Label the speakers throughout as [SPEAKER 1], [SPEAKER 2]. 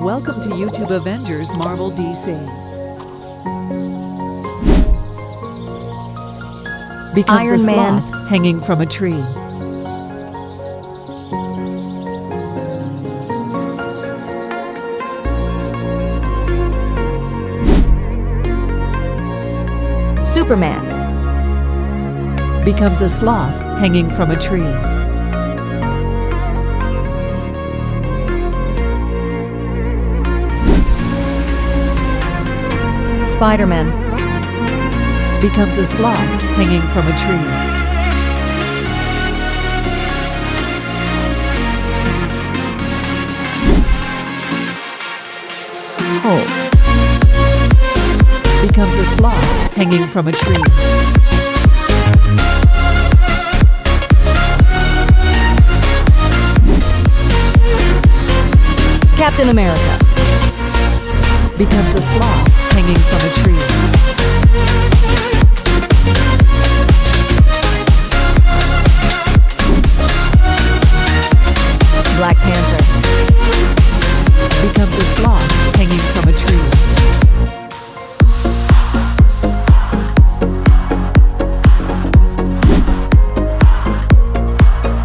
[SPEAKER 1] Welcome to YouTube Avengers Marvel DC. Becomes
[SPEAKER 2] Iron
[SPEAKER 1] a
[SPEAKER 2] Man.
[SPEAKER 1] sloth hanging from a tree.
[SPEAKER 2] Superman.
[SPEAKER 1] Becomes a sloth hanging from a tree.
[SPEAKER 2] Spider-Man.
[SPEAKER 1] Becomes a sloth hanging from a tree.
[SPEAKER 2] Hulk.
[SPEAKER 1] Becomes a sloth hanging from a tree.
[SPEAKER 2] Captain America.
[SPEAKER 1] Becomes a sloth hanging from a tree.
[SPEAKER 2] Black Panther.
[SPEAKER 1] Becomes a sloth hanging from a tree.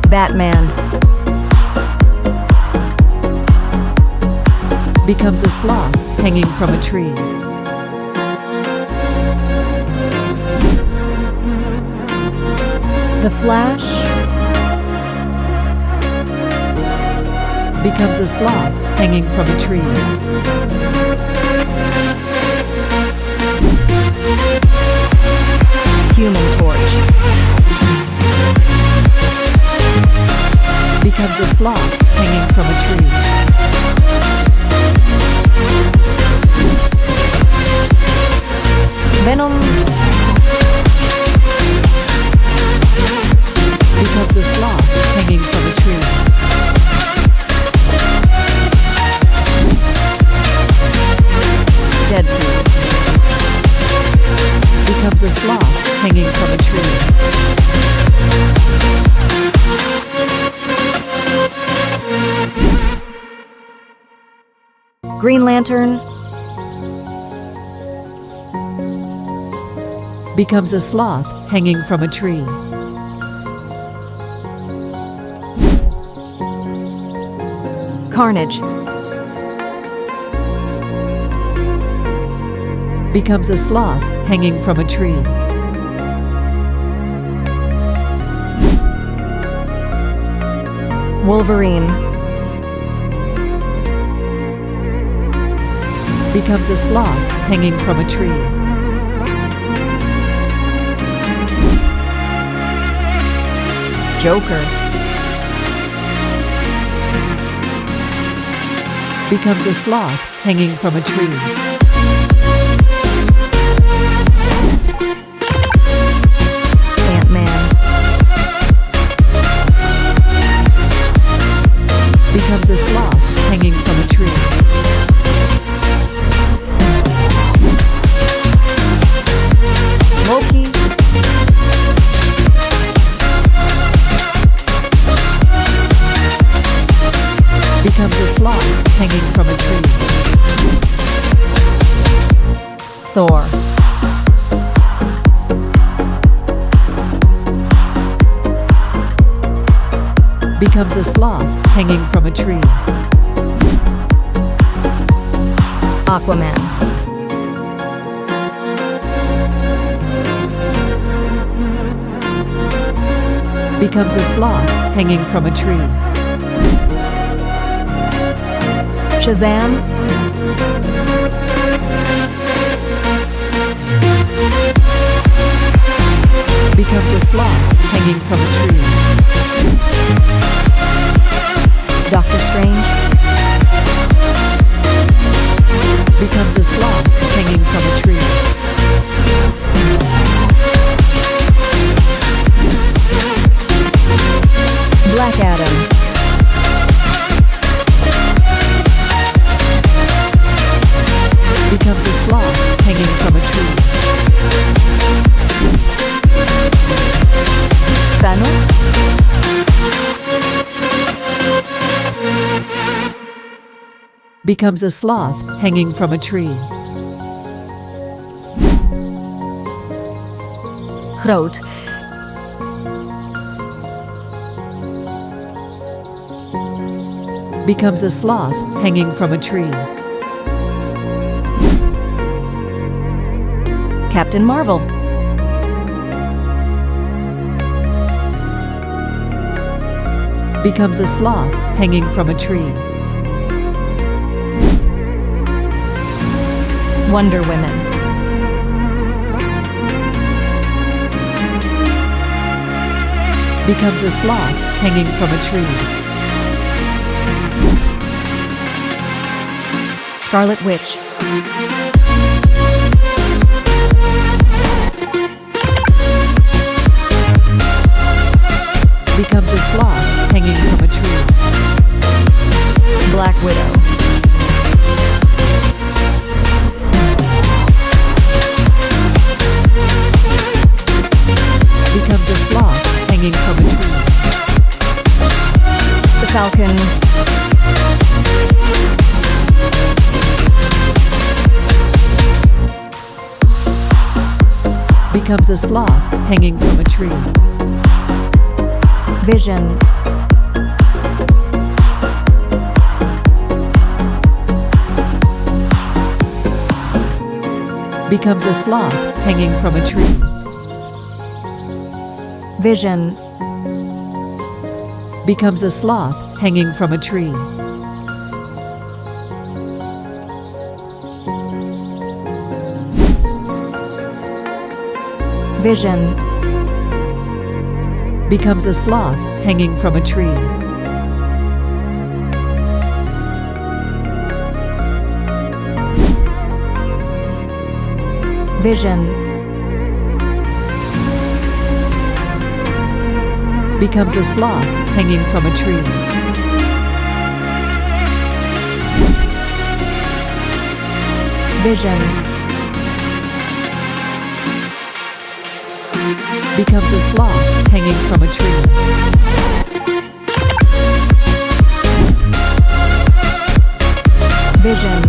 [SPEAKER 2] Batman.
[SPEAKER 1] Becomes a sloth hanging from a tree.
[SPEAKER 2] The Flash.
[SPEAKER 1] Becomes a sloth hanging from a tree.
[SPEAKER 2] Human Torch.
[SPEAKER 1] Becomes a sloth hanging from a tree.
[SPEAKER 2] Venom.
[SPEAKER 1] Becomes a sloth hanging from a tree.
[SPEAKER 2] Deadpool.
[SPEAKER 1] Becomes a sloth hanging from a tree.
[SPEAKER 2] Green Lantern.
[SPEAKER 1] Becomes a sloth hanging from a tree.
[SPEAKER 2] Carnage.
[SPEAKER 1] Becomes a sloth hanging from a tree.
[SPEAKER 2] Wolverine.
[SPEAKER 1] Becomes a sloth hanging from a tree.
[SPEAKER 2] Joker.
[SPEAKER 1] Becomes a sloth hanging from a tree.
[SPEAKER 2] Ant-Man.
[SPEAKER 1] Becomes a sloth hanging from a tree.
[SPEAKER 2] Loki.
[SPEAKER 1] Becomes a sloth hanging from a tree.
[SPEAKER 2] Thor.
[SPEAKER 1] Becomes a sloth hanging from a tree.
[SPEAKER 2] Aquaman.
[SPEAKER 1] Becomes a sloth hanging from a tree.
[SPEAKER 2] Shazam.
[SPEAKER 1] Becomes a sloth hanging from a tree.
[SPEAKER 2] Doctor Strange.
[SPEAKER 1] Becomes a sloth hanging from a tree.
[SPEAKER 2] Black Adam.
[SPEAKER 1] Becomes a sloth hanging from a tree.
[SPEAKER 2] Thanos.
[SPEAKER 1] Becomes a sloth hanging from a tree.
[SPEAKER 2] Groot.
[SPEAKER 1] Becomes a sloth hanging from a tree.
[SPEAKER 2] Captain Marvel.
[SPEAKER 1] Becomes a sloth hanging from a tree.
[SPEAKER 2] Wonder Woman.
[SPEAKER 1] Becomes a sloth hanging from a tree.
[SPEAKER 2] Scarlet Witch.
[SPEAKER 1] Becomes a sloth hanging from a tree.
[SPEAKER 2] Black Widow.
[SPEAKER 1] Becomes a sloth hanging from a tree.
[SPEAKER 2] The Falcon.
[SPEAKER 1] Becomes a sloth hanging from a tree.
[SPEAKER 2] Vision.
[SPEAKER 1] Becomes a sloth hanging from a tree.
[SPEAKER 2] Vision.
[SPEAKER 1] Becomes a sloth hanging from a tree.
[SPEAKER 2] Vision.
[SPEAKER 1] Becomes a sloth hanging from a tree.
[SPEAKER 2] Vision.
[SPEAKER 1] Becomes a sloth hanging from a tree.
[SPEAKER 2] Vision.
[SPEAKER 1] Becomes a sloth hanging from a tree.
[SPEAKER 2] Vision.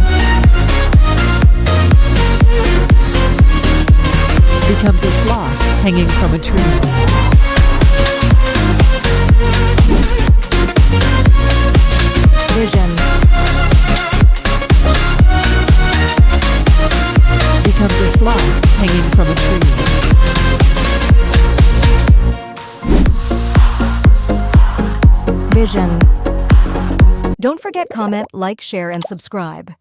[SPEAKER 1] Becomes a sloth hanging from a tree.
[SPEAKER 2] Vision.
[SPEAKER 1] Becomes a sloth hanging from a tree.
[SPEAKER 2] Vision. Don't forget comment, like, share, and subscribe.